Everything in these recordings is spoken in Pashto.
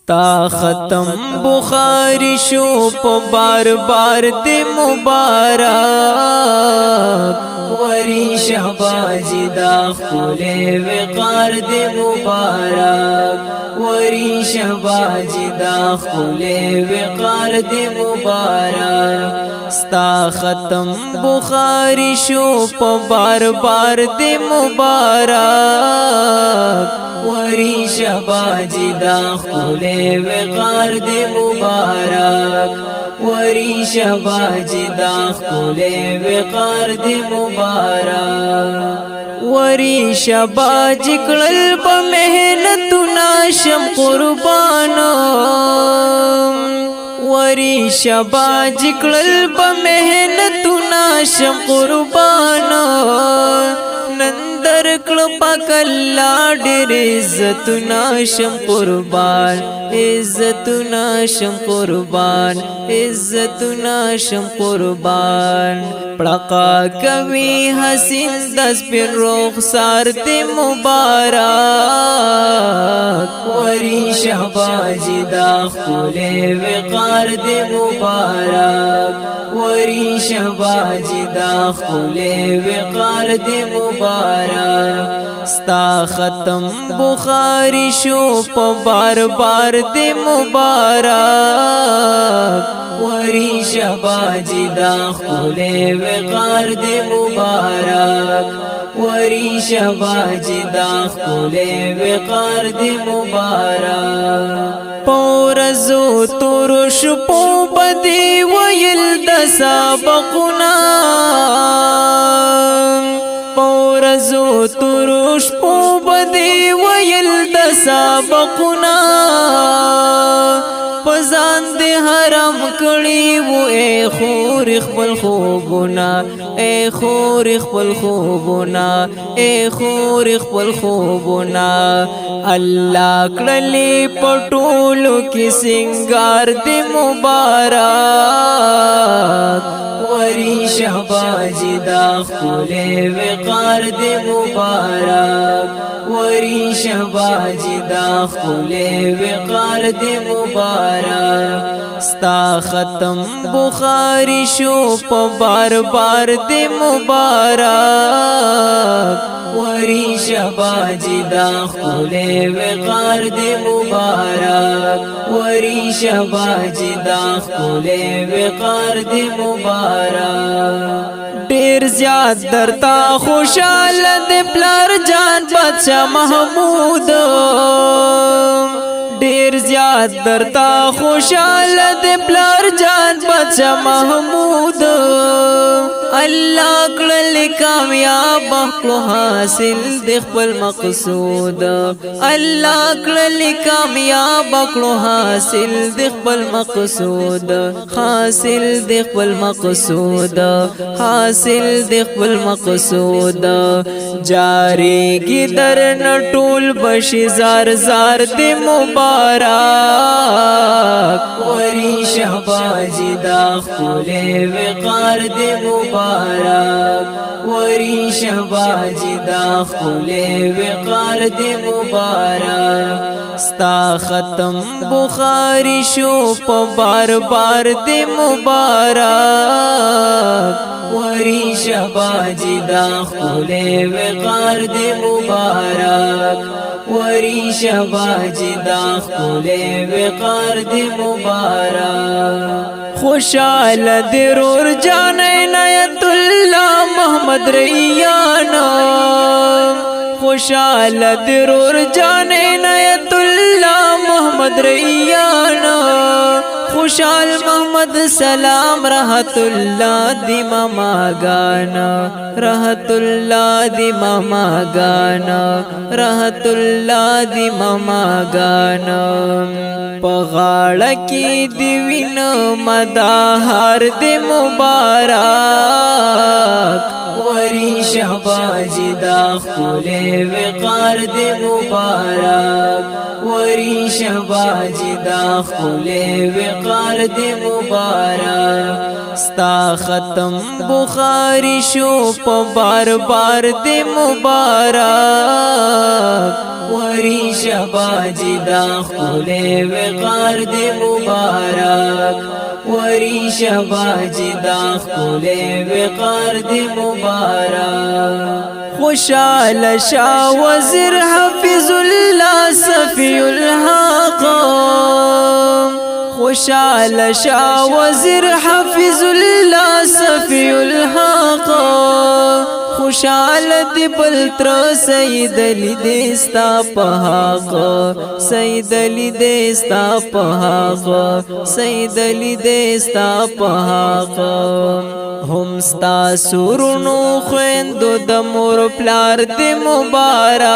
ستا ختم بخاری شو پا بار بار دی مبارک وری شہبازی دا خول وقار دی مبارک وری شہبازی دا خول وقار دی مبارک ستا ختم بخاری شو پا بار بار دی مبارک وری شہبازی دا خول وقار دی مبارک وری شہبازی دا خول وقار دی مبارک وری شہبازی کڑل پا محنتنا شم قربانا وری شہبازی کڑل پا محنتنا شم قربانا نندر کلپاک اللہ ڈیر عزتنا شم قربان عزتنا شم قربان عزتنا شم قربان پڑقا کوي حسین دس پر رخسار دی مبارک وری شہبازی دا خول وقار دی مبارک وری شہبازی دا خول وقار دی مبارک ستا ختم بخاری شو پا بار بار دی مبارک وری شہبازی دا خول وقار دی مبارک وری شہبازی دا خول وقار دی مبارک پورزو ترش پو بدی ویل دسا بقنا پورزو ترش پو بدی ویل دسا بقنا پزان دے حرم کڑی وہ اے خور اخبل خوبنا اے خور اخبل خوبنا اے خور اخبل خوبنا اللہ کڑلی پٹولو کی سنگار دی مبارک وری شہبازی دا خول وقار دی مبارک وری شہبازی دا خول وقار دی مبارک ستا ختم بخاری شو پا بار بار دی مبارک وری شہبازی دا خول وقار دی مبارک وری شہبازی دا خول وقار دی مبارک ډیر زیاد درتا خوشال دے پلار جان بادشاہ محمود ډیر زیاد درتا خوشال دے پلار جان بادشاہ محمود اللہ کڑل کامیاب اخلو حاصل دے خپل مقصود اللہ کڑل کامیاب اخلو حاصل دے خپل مقصود حاصل دے خپل مقصود حاصل دے خپل مقصود جاری کی در نٹول بشی زار زار دے مبارک وری شہبازی دا خول وقار دے مبارک وری شہبازی دا خول وقار دے مبارک ستا ختم بخاری شو پا بار بار دے مبارک وری شہبازی دا خول وقار دے مبارک وری شہبازی دا خول وقار دے مبارک خوشال درور جانے نیت اللہ محمد ریانا خوشال درور جانے نیت اللہ محمد ریانا خوشال محمد سلام رحت اللہ دی ماما گانا رحت اللہ دی ماما گانا رحت اللہ دی ماما گانا پغاڑ کی دیوین مداہر دی مبارک وری شہبازی دا خول وقار دی مبارک وری شباجی دا خلے وقار دے مبارک ستا ختم بخاری شو پا بار بار دے مبارک وری شباجی دا خلے وقار دے مبارک وری شباجی دا خلے وقار دے مبارک خوشال شاہ وزیر حفظ اللہ صفی الحق خوشال شاہ وزیر حفظ اللہ صفی الحق خوشال دی بلتر سید علی دیستا پہاق سید علی دیستا پہاق سید علی دیستا پہاق هم ستا سورونو خویندو د مور پلار دی مبارک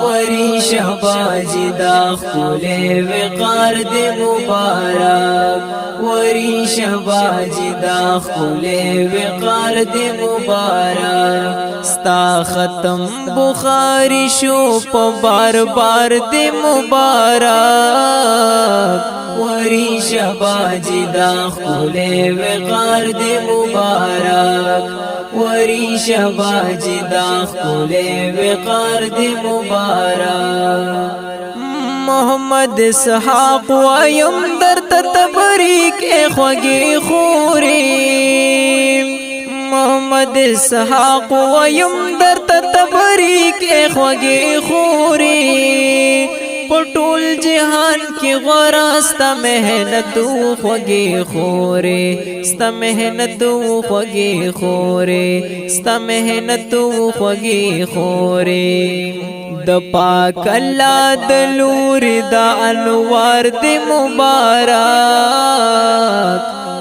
وری شباجی دا خلے وقار دی مبارک وری شباجی دا خلے وقار دی مبارک ستا ختم بخاری شو پا بار بار دی مبارک وری شباجی دا خلے وقار دی مبارک وری شباجی دا خلے وقار دی مبارک محمد اسحاق ویم در تبریک خوگی خوری محمد اسحاق ویم در تبریک خوگی خوری پټول جهان کی غورا ستا محنت خوږی خورې ستا محنت خوږی خورې ستا محنت خوږی خورې د پاک الله د لور د انوار دی مبارک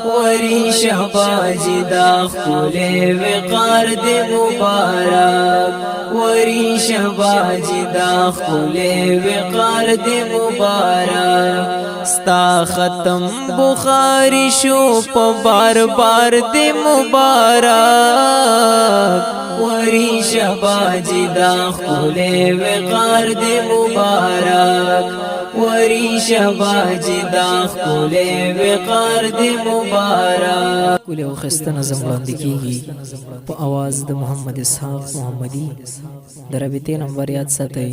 وری شباجی دا خلے وقار دی مبارک وری شباجی دا خلے وقار دی مبارک ستا ختم بخاری شو پا بار بار دی مبارک وری شباجی دا خلے وقار دی مبارک وری شباجی دا خلے وقار دی مبارک کلی او خسته نظم وړاندې کیږي په आवाज د محمد اسحاق محمدي د رابطې نمبر یاد ساتئ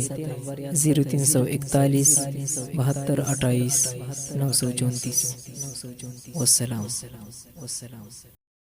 0341 72 28 934 والسلام